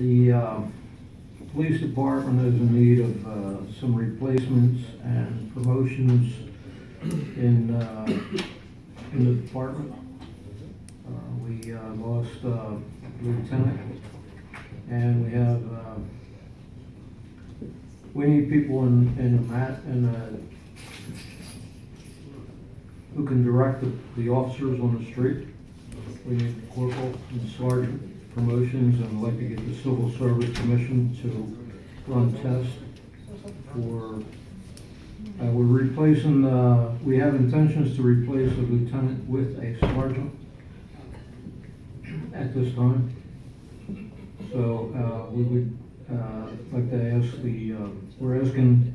The police department is in need of some replacements and promotions in the department. We lost lieutenant, and we need people who can direct the officers on the street. We need corporal and sergeant promotions, and I'd like to get the Civil Service Commission to run tests for, we're replacing, we have intentions to replace a lieutenant with a sergeant at this time. So we would like to ask we're asking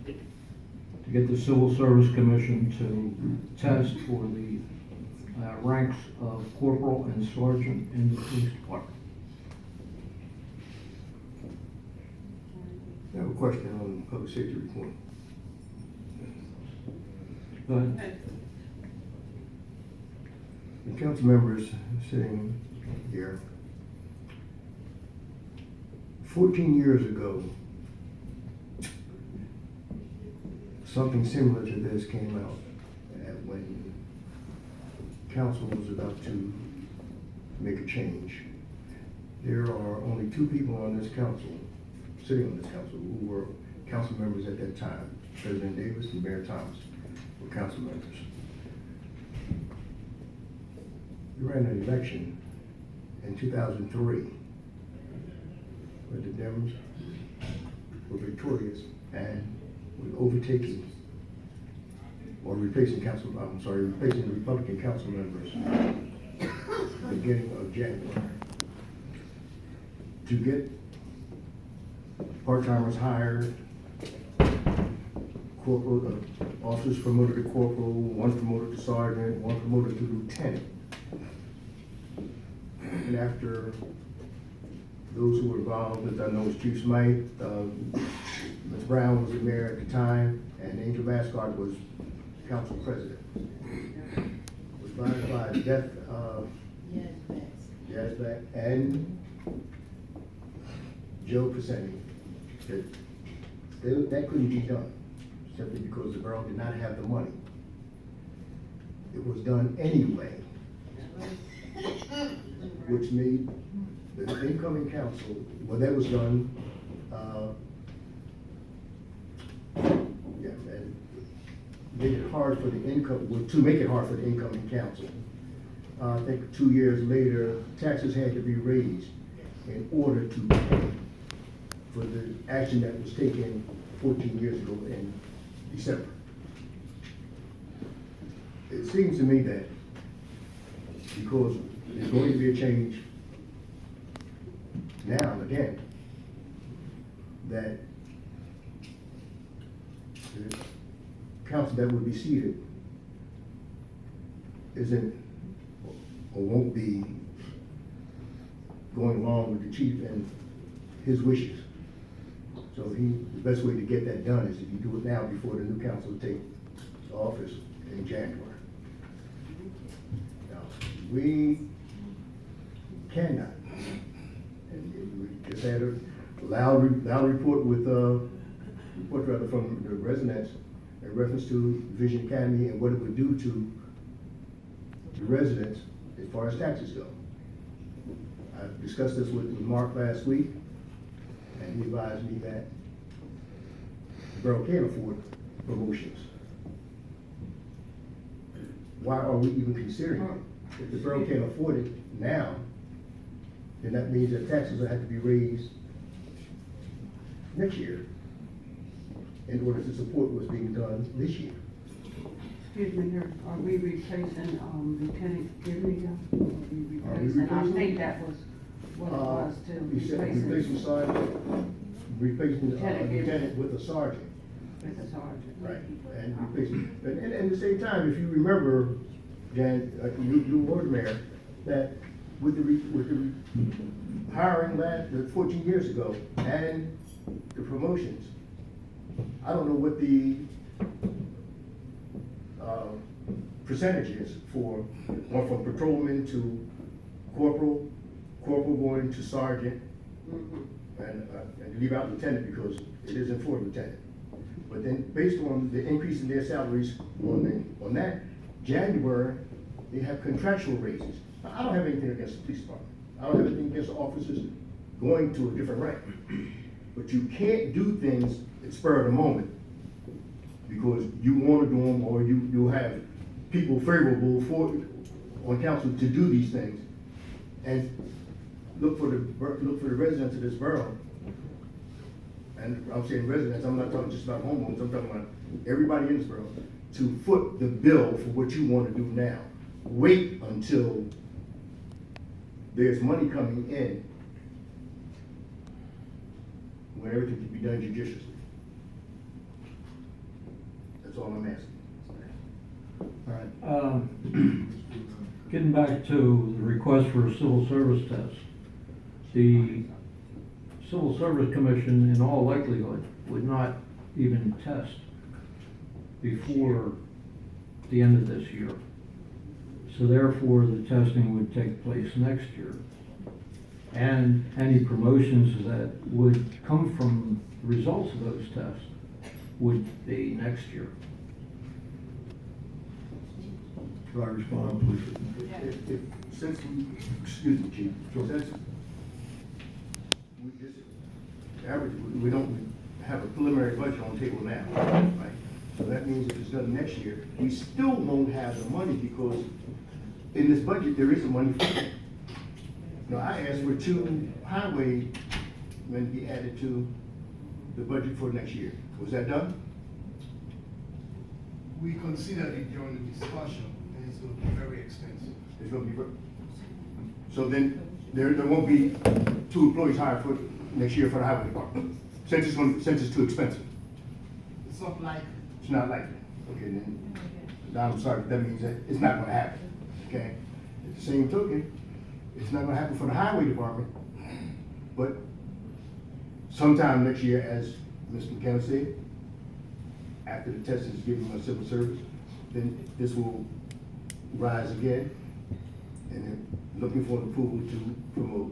to get the Civil Service Commission to test for the ranks of corporal and sergeant in the police department. I have a question on the public safety report. Go ahead. The council members sitting here, 14 years ago, something similar to this came out when council was about to make a change. There are only two people on this council, sitting on this council, who were council members at that time. President Davis and Mayor Thomas were council members. We ran an election in 2003, where the Dems were victorious and were overtaking or replacing replacing the Republican council members beginning of January. To get part-timers hired, corporal officers promoted to corporal, one promoted to sergeant, one promoted to lieutenant. And after those who were involved, as I know, was Chief Smythe, Ms. Brown was the mayor at the time, and Angel Mascot was council president. Was advised by Jeff Yazbek and Joe Cassani that couldn't be done, simply because the borough did not have the money. It was done anyway, which made the incoming council, well, that was done, and made it hard for the to make it hard for the incoming council. I think 2 years later, taxes had to be raised in order to pay for the action that was taken 14 years ago in December. It seems to me that because there's going to be a change now and again, that the council that will be seated isn't or won't be going along with the chief and his wishes. So the best way to get that done is if you do it now before the new council takes office in January. Now, we cannot, and we just had a loud report from the residents in reference to Vision Academy and what it would do to the residents as far as taxes go. I discussed this with Mark last week, and he advised me that the borough can't afford promotions. Why are we even considering it? If the borough can't afford it now, then that means that taxes will have to be raised next year in order to support what's being done this year. Excuse me, are we replacing Lieutenant Gibney? I think that was what it was too. You said replacing sergeant, replacing lieutenant with a sergeant. With a sergeant. Right, and replacing, and at the same time, if you remember, Jan, you were the mayor, that with the hiring 14 years ago and the promotions, I don't know what the percentage is for going from patrolman to corporal going to sergeant, And leave out lieutenant because it isn't for lieutenant. But then based on the increase in their salaries on that, January, they have contractual raises. Now, I don't have anything against the police department. I don't have anything against the officers going to a different rank. But you can't do things at spur of the moment because you want to do them or you'll have people favorable on council to do these things. And look for the residents of this borough. And I'm saying residents, I'm not talking just about homeowners, I'm talking about everybody in this borough, to foot the bill for what you want to do now. Wait until there's money coming in when everything can be done judiciously. That's all I'm asking. All right. Getting back to the request for a civil service test, the Civil Service Commission in all likelihood would not even test before the end of this year. So therefore, the testing would take place next year. And any promotions that would come from the results of those tests would be next year. Could I respond, please? Since we, excuse me, Chief, since we don't have a preliminary budget on the table now, right? So that means if it's done next year, we still won't have the money because in this budget, there isn't money for it. Now, I asked for 2 highway men to be added to the budget for next year. Was that done? We considered it during the discussion, and it's going to be very expensive. It's gonna be, so then there won't be 2 employees hired for next year for the highway department, since it's too expensive. It's not likely. It's not likely. Okay, then, now I'm sorry, but that means that it's not gonna happen, okay? At the same token, it's not gonna happen for the highway department, but sometime next year, as Mr. McKenna said, after the test is given by civil service, then this will rise again, and then looking for an approval to promote.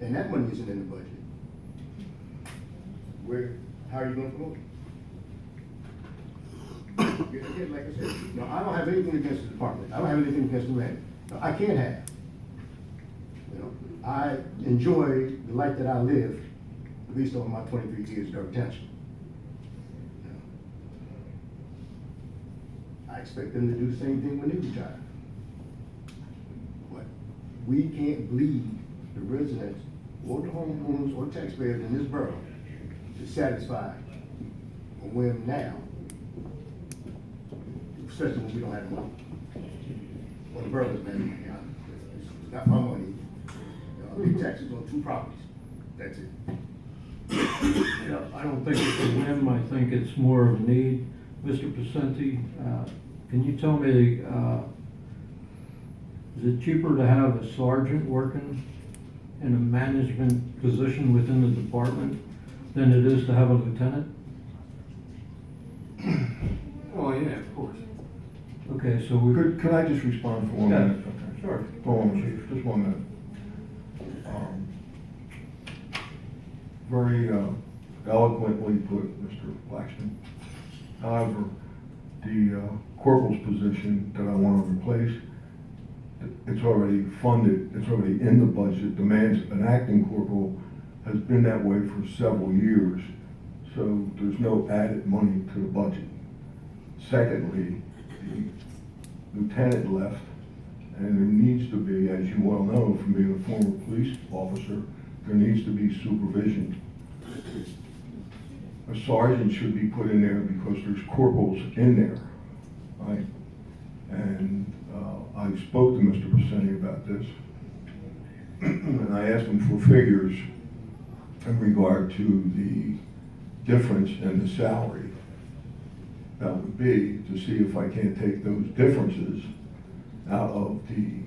And that money isn't in the budget. How are you gonna promote it? Again, like I said, no, I don't have anything against the department. I don't have anything against the man. No, I can't have. You know, I enjoy the life that I live based on my 23 years of Darby Township. You know, I expect them to do the same thing when they retire. But we can't bleed the residents or the homeowners or taxpayers in this borough to satisfy a whim now, especially when we don't have money. Well, the borough's making money, it's not my money. I pay taxes on 2 properties, that's it. Yeah, I don't think it's a whim, I think it's more of a need. Mr. Pacenti, can you tell me, is it cheaper to have a sergeant working in a management position within the department than it is to have a lieutenant? Oh, yeah, of course. Okay, so we Could I just respond for 1 Yeah, minute? Okay. sure. Hold on, Chief, just 1 minute. Very eloquently put, Mr. Blackston. However, the corporal's position that I want to replace, it's already funded, it's already in the budget. The man's an acting corporal, has been that way for several years, so there's no added money to the budget. Secondly, the lieutenant left, and there needs to be, as you well know from being a former police officer, there needs to be supervision. A sergeant should be put in there because there's corporals in there, right? And I spoke to Mr. Paceni about this, and I asked him for figures in regard to the difference in the salary that would be, to see if I can't take those differences out of the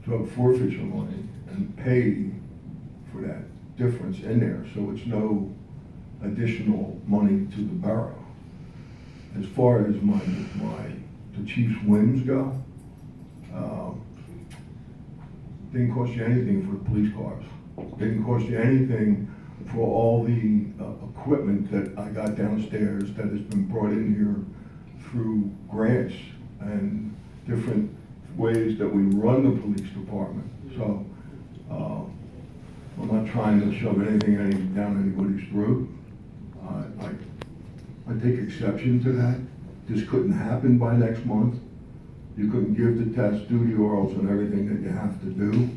drug forfeiture money and pay for that difference in there, so it's no additional money to the borough. As far as the chief's whims go, Didn't cost you anything for the police cars. Didn't cost you anything for all the equipment that I got downstairs that has been brought in here through grants and different ways that we run the police department. So, I'm not trying to shove anything down anybody's throat. I take exception to that. This couldn't happen by next month. You couldn't give the test, do the orals and everything that you have to do.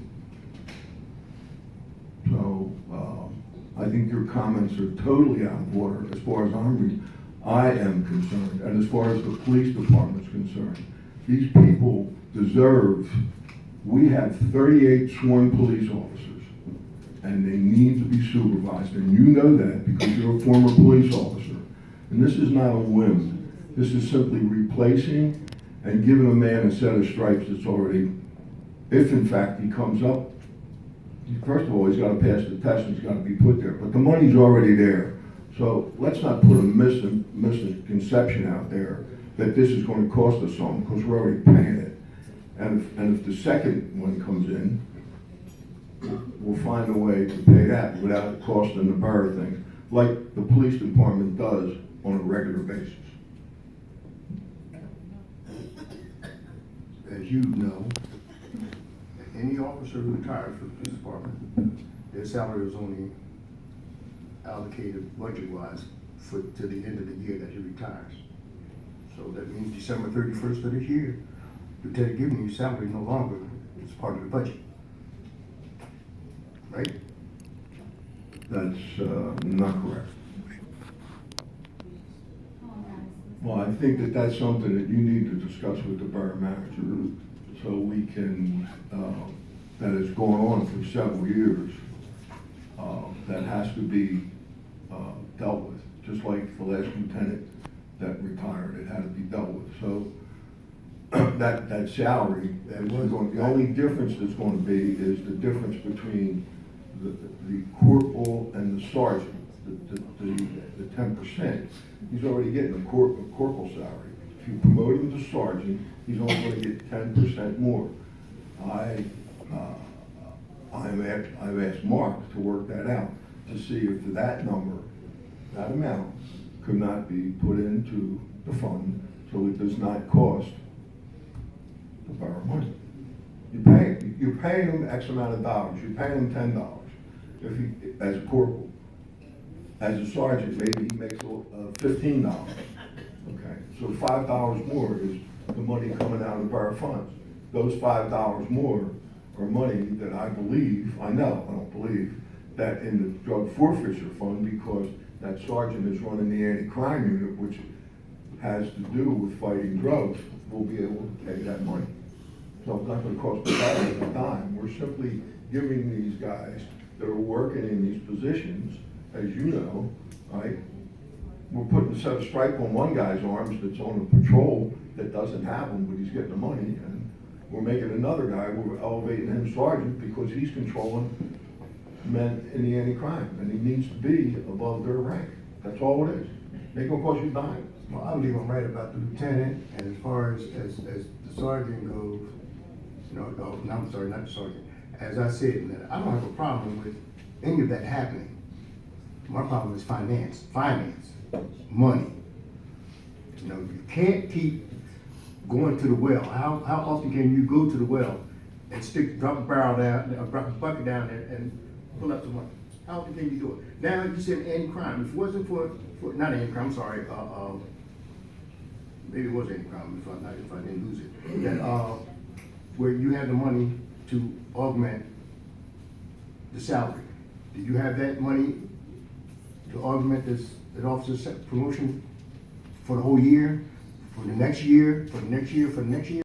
So, I think your comments are totally out of order as far as I am concerned, and as far as the police department's concerned. These people deserve, we have 38 sworn police officers, and they need to be supervised, and you know that because you're a former police officer. And this is not a whim. This is simply replacing and giving a man a set of stripes that's already, if in fact he comes up, first of all, he's got to pass the test and he's got to be put there, but the money's already there. So let's not put a misconception out there that this is going to cost us something, because we're already paying it. And if the second one comes in, we'll find a way to pay that without it costing the borough things, like the police department does on a regular basis. As you know, any officer who retires from the police department, their salary is only allocated budget-wise to the end of the year that he retires. So that means December 31st of this year, Lieutenant Gibney's salary no longer is part of the budget. Right? That's not correct. Well, I think that that's something that you need to discuss with the borough manager, so we can, that has gone on for several years, that has to be dealt with, just like the last lieutenant that retired, it had to be dealt with. So that salary, the only difference that's going to be is the difference between the corporal and the sergeant, the 10%. He's already getting a corporal salary. If you promote him to sergeant, he's only going to get 10% more. I've asked Mark to work that out to see if that number, that amount, could not be put into the fund so it does not cost the borough money. You're paying him X amount of dollars. You're paying him $10 if he, as a corporal. As a sergeant, maybe he makes $15. Okay, so $5 more is the money coming out of the borough funds. Those $5 more are money that I don't believe, that in the drug forfeiture fund, because that sergeant is running the anti-crime unit, which has to do with fighting drugs, will be able to pay that money. So it's not going to cost the borough a dime. We're simply giving these guys that are working in these positions, as you know, right? We're putting a set of stripe on one guy's arms that's on a patrol that doesn't have them, but he's getting the money, and we're making another guy, we're elevating him sergeant because he's controlling men in the anti-crime, and he needs to be above their rank. That's all it is. Ain't gonna cost you a dime. Well, I believe I'm right about the lieutenant, and as far as the sergeant goes, no, I'm sorry, not the sergeant. As I said, I don't have a problem with any of that happening. My problem is finance, money. You know, you can't keep going to the well. How often can you go to the well and drop a barrel down, drop a bucket down there and pull up the money? How often can you do it? Now you said anti-crime. If it wasn't for not anti-crime, I'm sorry, maybe it was anti-crime if I didn't lose it. That where you have the money to augment the salary. Did you have that money to augment that officer's promotion for the whole year, for the next year, for the next year, for the next year?